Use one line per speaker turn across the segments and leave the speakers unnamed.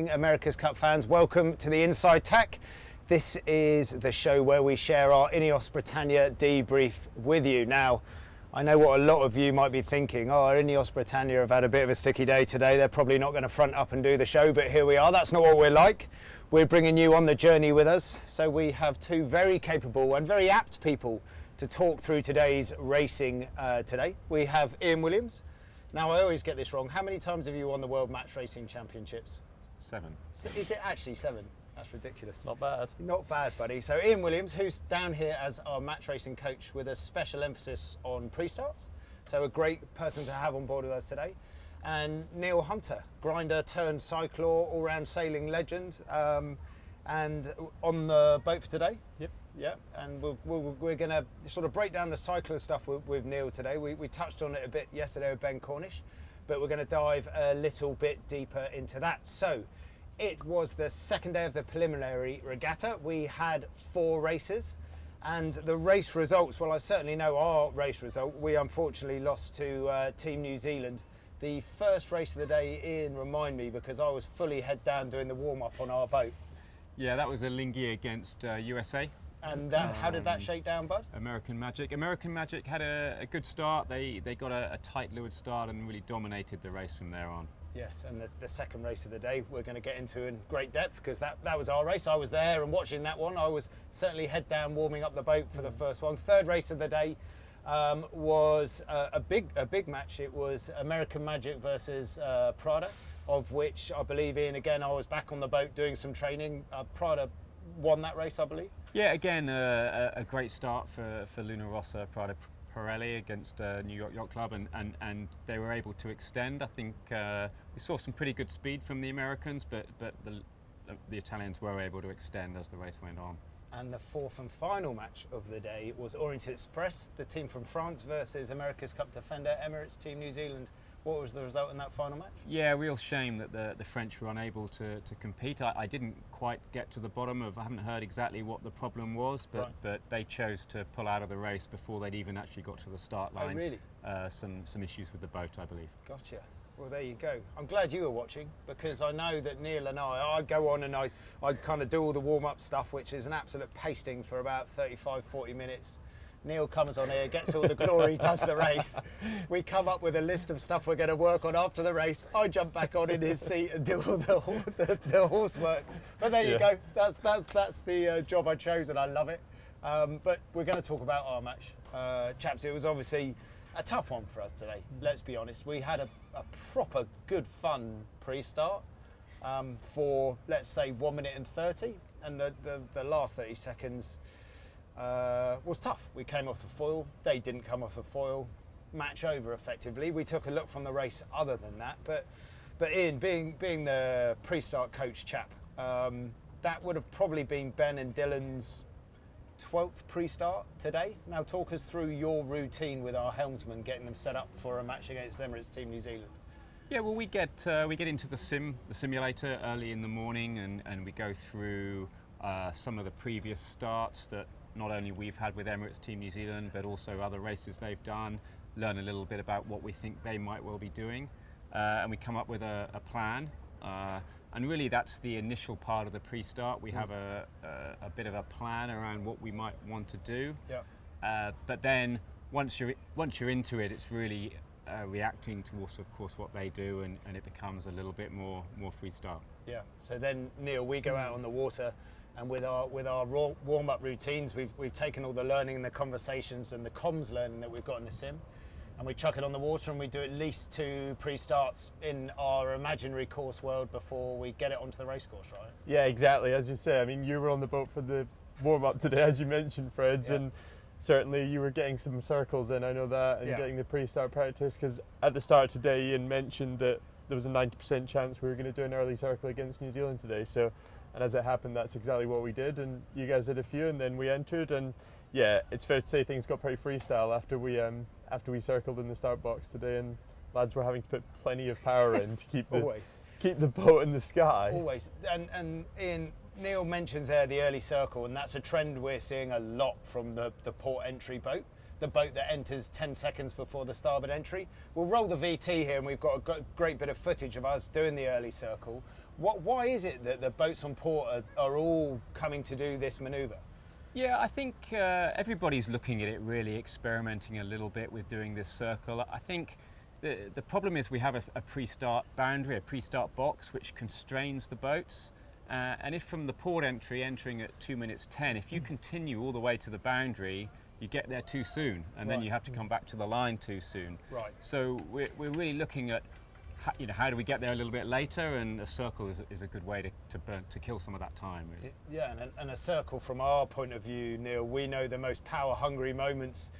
morning, America's Cup fans. Welcome to the Inside Tack. This is the show where we share our INEOS Britannia debrief with you. Now, I know what a lot of you might be thinking. Oh, INEOS Britannia have had a bit of a sticky day today. They're probably not going to front up and do the show, but here we are. That's not what we're like. We're bringing you on the journey with us. So we have two very capable and very apt people to talk through today's racing today. We have Ian Williams. Now, I always get this wrong. How many times have you won the World Match Racing Championships?
7.
Is it actually 7? That's ridiculous.
Not bad.
Not bad, buddy. So Ian Williams, who's down here as our match racing coach with a special emphasis on pre-starts. So a great person to have on board with us today. And Neil Hunter, grinder turned cyclor, all-round sailing legend. And on the boat for today.
Yep.
Yeah, and we're going to sort of break down the cycler stuff with Neil today. We touched on it a bit yesterday with Ben Cornish, but we're going to dive a little bit deeper into that. So it was the second day of the preliminary regatta. We had 4 races, and the race results, well, I certainly know our race result. We unfortunately lost to Team New Zealand. The first race of the day, Ian, remind me, because I was fully head down doing the warm-up on our boat.
Yeah, that was a Lingy against USA.
And how did that shake down, bud?
American Magic. American Magic had a good start. They got a tight leeward start and really dominated the race from there on.
Yes, and the second race of the day we're going to get into in great depth, because that was our race. I was there and watching that one. I was certainly head down warming up the boat for the first one. Third race of the day was a big match. It was American Magic versus Prada, of which I believe, Ian, again, I was back on the boat doing some training. Prada won that race, I believe.
Yeah, again, a great start for Luna Rossa Prada Pirelli against New York Yacht Club, and they were able to extend. I think we saw some pretty good speed from the Americans, but the Italians were able to extend as the race went on.
And the fourth and final match of the day was Orient Express, the team from France versus America's Cup defender Emirates Team New Zealand. What was the result in that final match?
Yeah, real shame that the French were unable to compete. I didn't quite get to the bottom of, I haven't heard exactly what the problem was, but they chose to pull out of the race before they'd even actually got to the start line.
Oh, really?
Some issues with the boat, I believe.
Gotcha. Well, there you go. I'm glad you were watching, because I know that Neil and I go on and I kind of do all the warm-up stuff, which is an absolute pasting for about 35-40 minutes. Neil comes on here, gets all the glory, does the race. We come up with a list of stuff we're going to work on after the race. I jump back on in his seat and do all the horse work. But there you go. That's the job I chose, and I love it. But we're going to talk about our match. Chaps, it was obviously a tough one for us today, let's be honest. We had a proper good fun pre-start for, let's say, 1 minute and 30, and the last 30 seconds was tough. We came off the foil, they didn't come off the foil. Match over effectively. We took a look from the race other than that, but Ian, being the pre-start coach chap, that would have probably been Ben and Dylan's 12th pre-start today. Now talk us through your routine with our helmsman, getting them set up for a match against Emirates Team New Zealand.
Yeah, well, we get into the simulator early in the morning, and we go through some of the previous starts that not only we've had with Emirates Team New Zealand, but also other races they've done, learn a little bit about what we think they might well be doing, and we come up with a plan. And really that's the initial part of the pre-start. We have a bit of a plan around what we might want to do. Yeah. But then once you're into it, it's really reacting to also, of course, what they do, and it becomes a little bit more freestyle. Yeah.
So then, Neil, we go out on the water, and with our warm-up routines, we've taken all the learning and the conversations and the comms learning that we've got in the sim, and we chuck it on the water, and we do at least 2 pre-starts in our imaginary course world before we get it onto the race course, right?
Yeah, exactly. As you say, I mean, you were on the boat for the warm-up today, as you mentioned, Freds, and certainly you were getting some circles in, I know that, and getting the pre-start practice, because at the start today, Ian mentioned that there was a 90% chance we were going to do an early circle against New Zealand today. So, and as it happened, that's exactly what we did, and you guys did a few, and then we entered, and yeah, it's fair to say things got pretty freestyle after we circled in the start box today, and lads were having to put plenty of power in to keep the boat in the sky.
Always. And Ian, Neil mentions there the early circle, and that's a trend we're seeing a lot from the port entry boat. The boat that enters 10 seconds before the starboard entry. We'll roll the VT here, and we've got a great bit of footage of us doing the early circle. Why is it that the boats on port are all coming to do this manoeuvre?
Yeah, I think everybody's looking at it, really experimenting a little bit with doing this circle. I think the problem is we have a pre-start boundary, a pre-start box, which constrains the boats. And if from the port entering at 2 minutes 10, if you continue all the way to the boundary, you get there too soon, and then you have to come back to the line too soon.
Right.
So we're really looking at how do we get there a little bit later, and a circle is a good way to kill some of that time. Really.
Yeah, and a circle from our point of view, Neil, we know the most power-hungry moments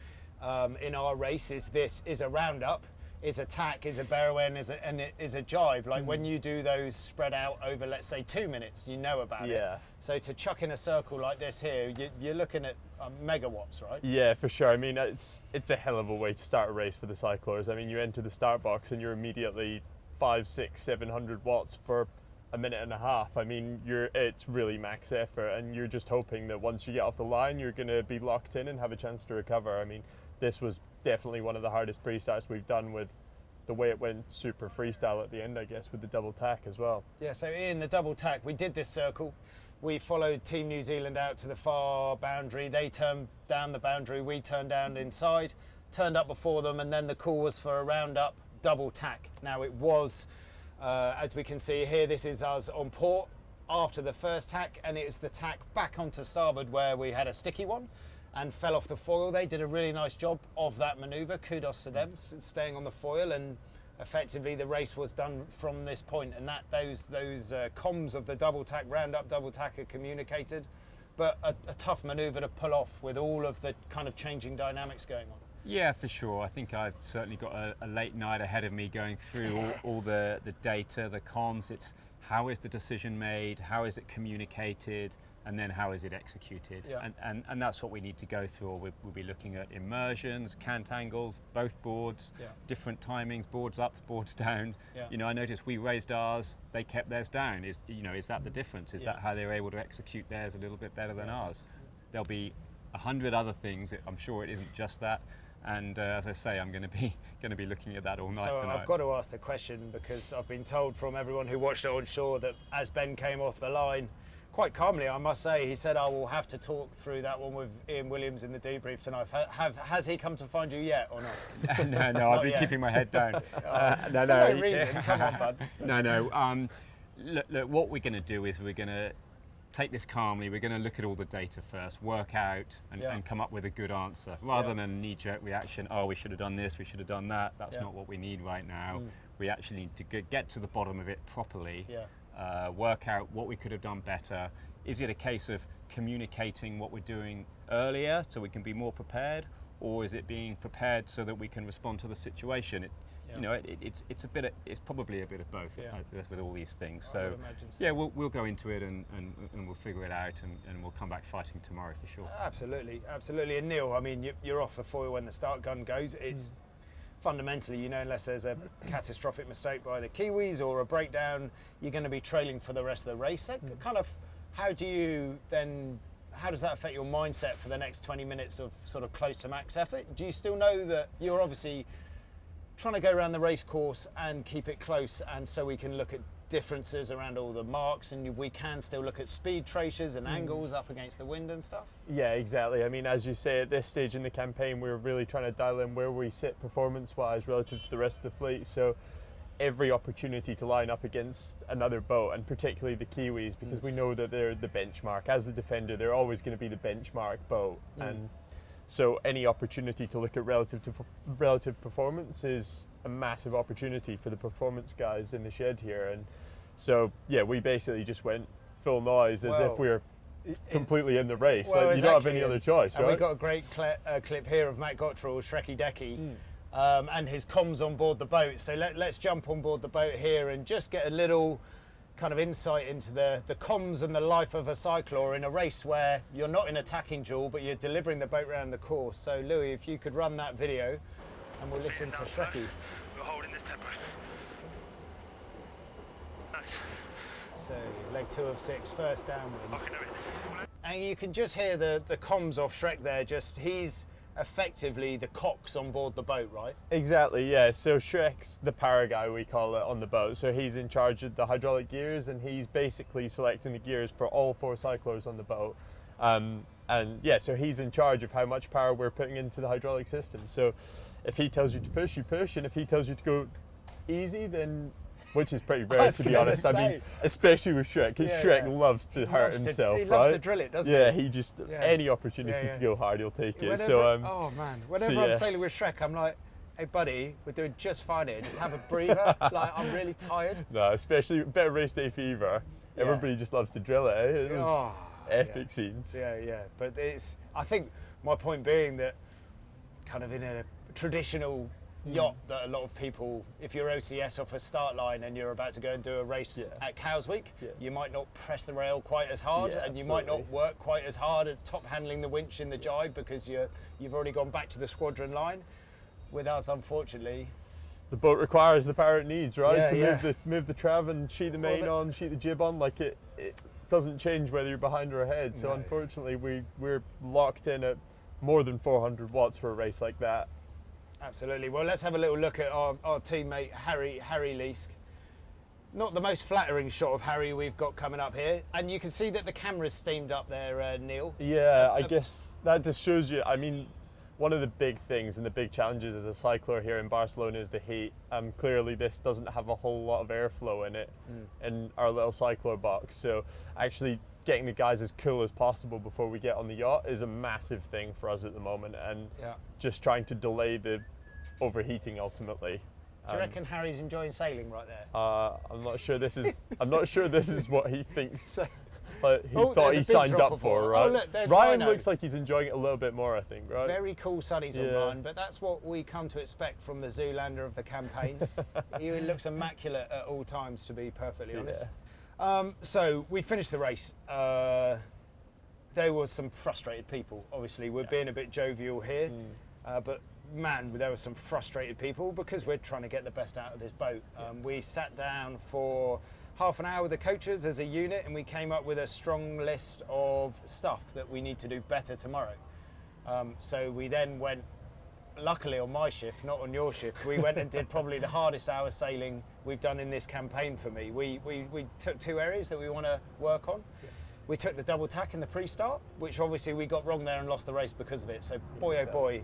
in our race is a roundup, is a tack, is a barrow end, is a jibe. Like when you do those spread out over, let's say, 2 minutes, you know about it. So to chuck in a circle like this here, you're looking at megawatts, right?
Yeah, for sure. I mean, it's a hell of a way to start a race for the cyclors. I mean, you enter the start box and you're immediately 500, 600, 700 watts for a minute and a half. I mean, it's really max effort, and you're just hoping that once you get off the line, you're going to be locked in and have a chance to recover. I mean, this was definitely one of the hardest pre-starts we've done, with the way it went super freestyle at the end, I guess, with the double tack as well.
Yeah, so in the double tack, we did this circle. We followed Team New Zealand out to the far boundary. They turned down the boundary, we turned down inside, turned up before them, and then the call was for a roundup double tack. Now it was, as we can see here, this is us on port after the first tack, and it was the tack back onto starboard where we had a sticky one and fell off the foil. They did a really nice job of that manoeuvre. Kudos to them, staying on the foil, and effectively the race was done from this point. And that those comms of the double tack, roundup double tack, are communicated, but a tough manoeuvre to pull off with all of the kind of changing dynamics going on.
Yeah, for sure. I think I've certainly got a late night ahead of me going through all the data, the comms. It's how is the decision made, how is it communicated, and then how is it executed?
Yeah.
And that's what we need to go through. We'll be looking at immersions, cant angles, both boards, different timings, boards up, boards down.
Yeah.
You know, I noticed we raised ours, they kept theirs down. Is that the difference? Is that how they were able to execute theirs a little bit better than ours? There'll be 100 other things. I'm sure it isn't just that. And as I say, I'm going to be looking at that all night
so
tonight.
I've got to ask the question, because I've been told from everyone who watched it on shore that as Ben came off the line, quite calmly, I must say, he said, "I will have to talk through that one with Ian Williams in the debrief tonight." Has he come to find you yet, or not?
No, I've been keeping my head down.
No reason. Come on, bud.
No. Look, what we're going to do is we're going to take this calmly. We're going to look at all the data first, work out, and come up with a good answer, rather than a knee-jerk reaction. Oh, we should have done this, we should have done that. That's not what we need right now. We actually need to get to the bottom of it properly. Work out what we could have done better. Is it a case of communicating what we're doing earlier so we can be more prepared, or is it being prepared so that we can respond to the situation? It's probably a bit of both with all these things. So yeah, we'll go into it and we'll figure it out, and we'll come back fighting tomorrow for sure.
Absolutely. And Neil, I mean, you're off the foil when the start gun goes. It's fundamentally, unless there's a catastrophic mistake by the Kiwis or a breakdown, you're going to be trailing for the rest of the race. So kind of, how does that affect your mindset for the next 20 minutes of sort of close to max effort? Do you still know that you're obviously trying to go around the race course and keep it close, and so we can look at differences around all the marks, and we can still look at speed traces and angles up against the wind and stuff?
Yeah, exactly. I mean, as you say, at this stage in the campaign, we're really trying to dial in where we sit performance-wise relative to the rest of the fleet. So every opportunity to line up against another boat, and particularly the Kiwis, because we know that they're the benchmark. As the defender, they're always going to be the benchmark boat. And so any opportunity to look at relative performance is a massive opportunity for the performance guys in the shed here. And so, yeah, we basically just went full noise as if we're completely in the race.
Well,
you don't have any other choice, right?
We've got a great clip here of Matt Gottrell, Shrekky Decky, and his comms on board the boat. So let's jump on board the boat here and just get a little kind of insight into the comms and the life of a cyclor in a race where you're not in a tacking duel, but you're delivering the boat around the course. So Louis, if you could run that video, and we'll listen to Shrekky.
We're holding this tempo. Nice.
So leg 2 of 6, first downwind.
I can do it.
And you can just hear the comms off Shrek there. Just he's effectively the cox on board the boat, right?
Exactly, yeah. So Shrek's the power guy, we call it, on the boat. So he's in charge of the hydraulic gears, and he's basically selecting the gears for all 4 cyclors on the boat. And yeah, so he's in charge of how much power we're putting into the hydraulic system. So if he tells you to push, you push, and if he tells you to go easy, then, which is pretty rare to be honest. I mean, especially with Shrek, because Shrek loves to hurt himself,
he
right?
loves to drill it, doesn't he?
Yeah, he just, any opportunity to go hard, he'll take it. So,
oh man, whenever I'm sailing with Shrek, I'm like, hey buddy, we're doing just fine here, just have a breather, like I'm really tired.
No, especially a bit of race day fever, everybody just loves to drill it, eh? It was epic scenes.
Yeah, but I think my point being that kind of in a traditional yacht that a lot of people, if you're OCS off a start line and you're about to go and do a race at Cows Week, you might not press the rail quite as hard, and you might not work quite as hard at top handling the winch in the jibe because you've already gone back to the squadron line. With us, unfortunately,
the boat requires the power it needs, right? To move the trav and sheet the main on, sheet the jib on, like it doesn't change whether you're behind or ahead. So unfortunately, we're locked in at more than 400 watts for a race like that.
Absolutely. Well, let's have a little look at our teammate Harry Leask. Not the most flattering shot of Harry we've got coming up here, and you can see that the camera's steamed up there, Neil.
Yeah, I guess that just shows you. I mean, one of the big things and the big challenges as a cycler here in Barcelona is the heat. Clearly, this doesn't have a whole lot of airflow in it in our little cycler box. So actually getting the guys as cool as possible before we get on the yacht is a massive thing for us at the moment, and just trying to delay the overheating ultimately.
Do you reckon Harry's enjoying sailing right there?
I'm not sure this is. I'm not sure this is what he thinks. He thought he signed up for, right?
Oh, look,
Ryan looks like he's enjoying it a little bit more, I think, right?
Very cool sunnies on Ryan, but that's what we come to expect from the Zoolander of the campaign. He looks immaculate at all times, to be perfectly honest. So we finished the race. There was some frustrated people, obviously. We're being a bit jovial here, but man, there were some frustrated people because we're trying to get the best out of this boat. We sat down for half an hour with the coaches as a unit, and we came up with a strong list of stuff that we need to do better tomorrow. So we then went, luckily on my shift, not on your shift, we went and did probably the hardest hour sailing we've done in this campaign for me. We took 2 areas that we want to work on. We took the double tack in the pre-start, which obviously we got wrong there and lost the race because of it. So boy, oh boy,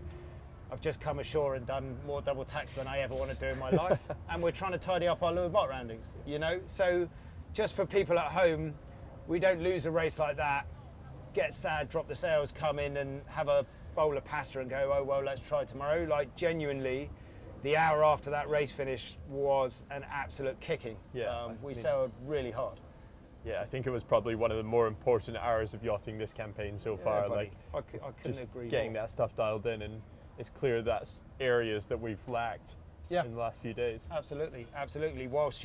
I've just come ashore and done more double tacks than I ever want to do in my life. And we're trying to tidy up our Louis Mott roundings, you know? So just for people at home, we don't lose a race like that, get sad, drop the sails, come in and have a bowl of pasta and go, oh, well, let's try tomorrow. Like, genuinely, the hour after that race finish was an absolute kicking. We sailed really hard.
Yeah, I think it was probably one of the more important hours of yachting this campaign so far.
Buddy,
like,
I couldn't agree
getting
more.
that stuff dialed in, and it's clear that's areas that we've lacked in the last few days.
Absolutely. Whilst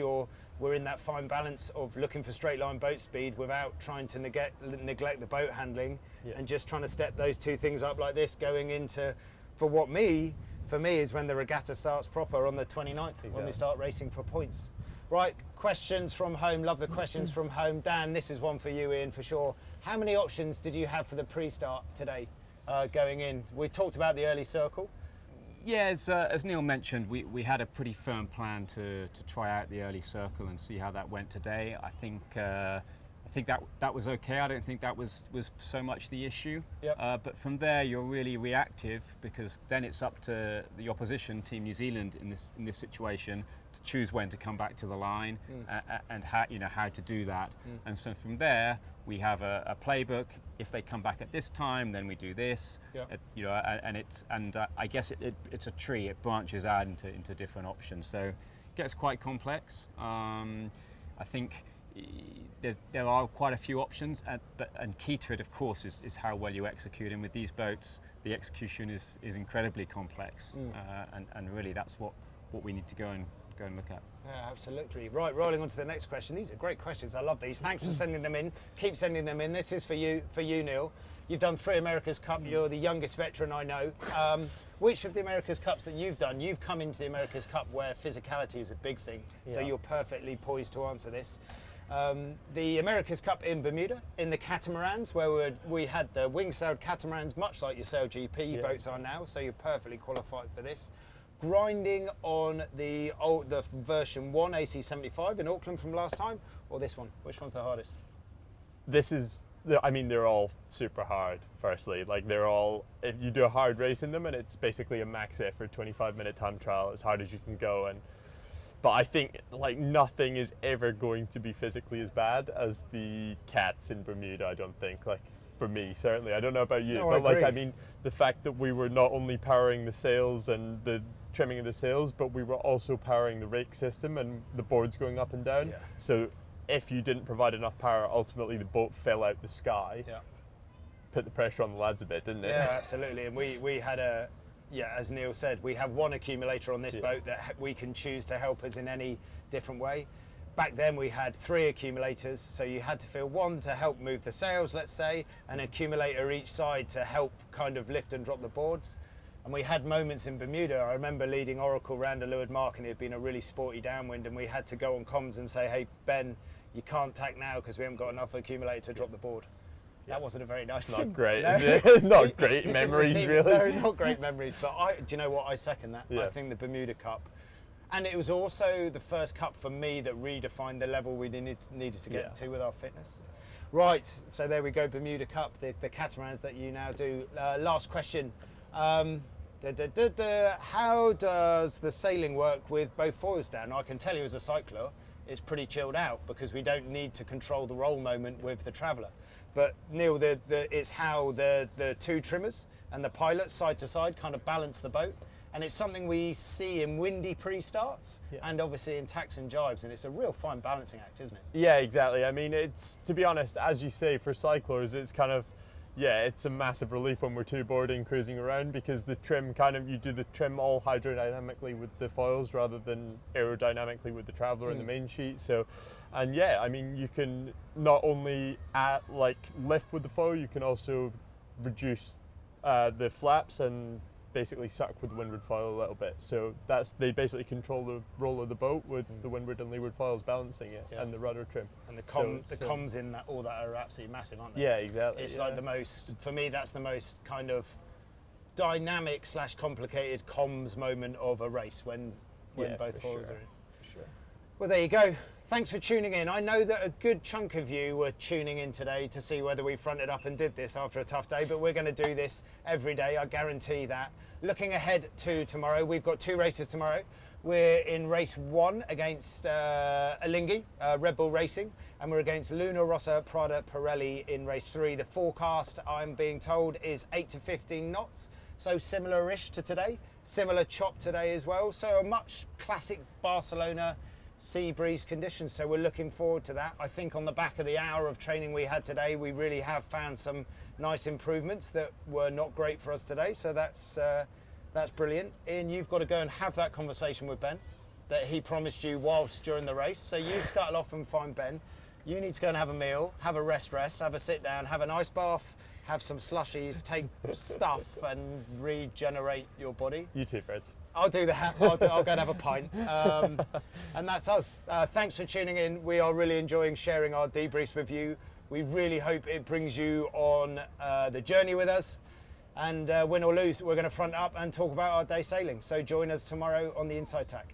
we're in that fine balance of looking for straight line boat speed without trying to neglect the boat handling, and just trying to step those 2 things up like this, going into, for me is when the regatta starts proper on the 29th, when we start racing for points. Right, questions from home. Love the questions from home. Dan, this is one for you, Ian, for sure. How many options did you have for the pre-start today going in? We talked about the early circle.
Yeah, as Neil mentioned, we had a pretty firm plan to try out the early circle and see how that went today. I think that was okay. I don't think that was so much the issue. But from there, you're really reactive, because then it's up to the opposition, Team New Zealand, in this situation, to choose when to come back to the line and how to do that. And so from there, we have a playbook. If they come back at this time, then we do this. I guess it's a tree. It branches out into different options. So it gets quite complex. I think there are quite a few options, and key to it, of course, is how well you execute. And with these boats, the execution is incredibly complex, and really that's what we need to go and look at.
Yeah, absolutely. Right, rolling on to the next question. These are great questions. I love these. Thanks for sending them in. Keep sending them in. This is for you, Neil. You've done 3 America's Cup. You're the youngest veteran I know. Which of the America's Cups that you've done, you've come into the America's Cup where physicality is a big thing, so you're perfectly poised to answer this. The America's Cup in Bermuda, in the catamarans, where we had the wing-sailed catamarans, much like your Sail GP boats are now, so you're perfectly qualified for this. Grinding on the version 1 AC75 in Auckland from last time, or this one? Which one's the hardest?
This is, I mean, they're all super hard, firstly. Like, they're all, if you do a hard race in them, and it's basically a max effort 25-minute time trial, as hard as you can go. But I think, like, nothing is ever going to be physically as bad as the cats in Bermuda, I don't think. Like, for me, certainly. I don't know about you,
No,
but,
I
I mean, the fact that we were not only powering the sails and the trimming of the sails, but we were also powering the rake system and the boards going up and down.
Yeah.
So if you didn't provide enough power, ultimately the boat fell out the sky.
Yeah.
Put the pressure on the lads a bit, didn't it?
Yeah, absolutely. And we had as Neil said, we have one accumulator on this boat that we can choose to help us in any different way. Back then we had 3 accumulators, so you had to fill one to help move the sails, let's say, an accumulator each side to help kind of lift and drop the boards. And we had moments in Bermuda. I remember leading Oracle round a leeward mark, and it had been a really sporty downwind, and we had to go on comms and say, hey Ben, you can't tack now because we haven't got enough accumulator to drop the board. That wasn't a very nice thing.
Not great,
No.
is it? Not great memories, really.
No, not great memories. But do you know what? I second that.
Yeah.
I think the Bermuda Cup. And it was also the first cup for me that redefined the level we needed to get to with our fitness. Right, so there we go, Bermuda Cup, the catamarans that you now do. Last question. How does the sailing work with both foils down? I can tell you as a cyclor, it's pretty chilled out because we don't need to control the roll moment with the Traveller. But Neil, it's how the 2 trimmers and the pilot side to side kind of balance the boat. And it's something we see in windy pre-starts and obviously in tacks and jibes, and it's a real fine balancing act, isn't it?
Yeah, exactly. I mean, it's, to be honest, as you say, for cyclors, it's kind of, it's a massive relief when we're 2-boarding, cruising around, because the trim you do the trim all hydrodynamically with the foils rather than aerodynamically with the Traveller and the main sheet. So, and I mean, you can not only lift with the foil, you can also reduce the flaps and basically suck with the windward foil a little bit. So they basically control the roll of the boat with the windward and leeward foils balancing it and the rudder trim.
And the comms in that, all that are absolutely massive, aren't they?
Yeah, exactly.
It's like the most, for me, that's the most kind of dynamic / complicated comms moment of a race when both foils are in.
Sure.
Well, there you go. Thanks for tuning in. I know that a good chunk of you were tuning in today to see whether we fronted up and did this after a tough day, but we're going to do this every day, I guarantee that. Looking ahead to tomorrow, we've got 2 races tomorrow. We're in race 1 against Alinghi, Red Bull Racing, and we're against Luna Rossa Prada Pirelli in race 3. The forecast, I'm being told, is 8 to 15 knots, so similar-ish to today. Similar chop today as well, so a much classic Barcelona sea breeze conditions, so we're looking forward to that. I think on the back of the hour of training we had today, we really have found some nice improvements that were not great for us today, so that's brilliant. Ian, you've got to go and have that conversation with Ben that he promised you whilst during the race, so you scuttle off and find Ben. You need to go and have a meal, have a rest, have a sit down, have an ice bath, have some slushies, take stuff and regenerate your body.
You too, Fred.
I'll do that. I'll go and have a pint. And that's us. Thanks for tuning in. We are really enjoying sharing our debriefs with you. We really hope it brings you on the journey with us. And win or lose, we're going to front up and talk about our day sailing. So join us tomorrow on the Inside Tack.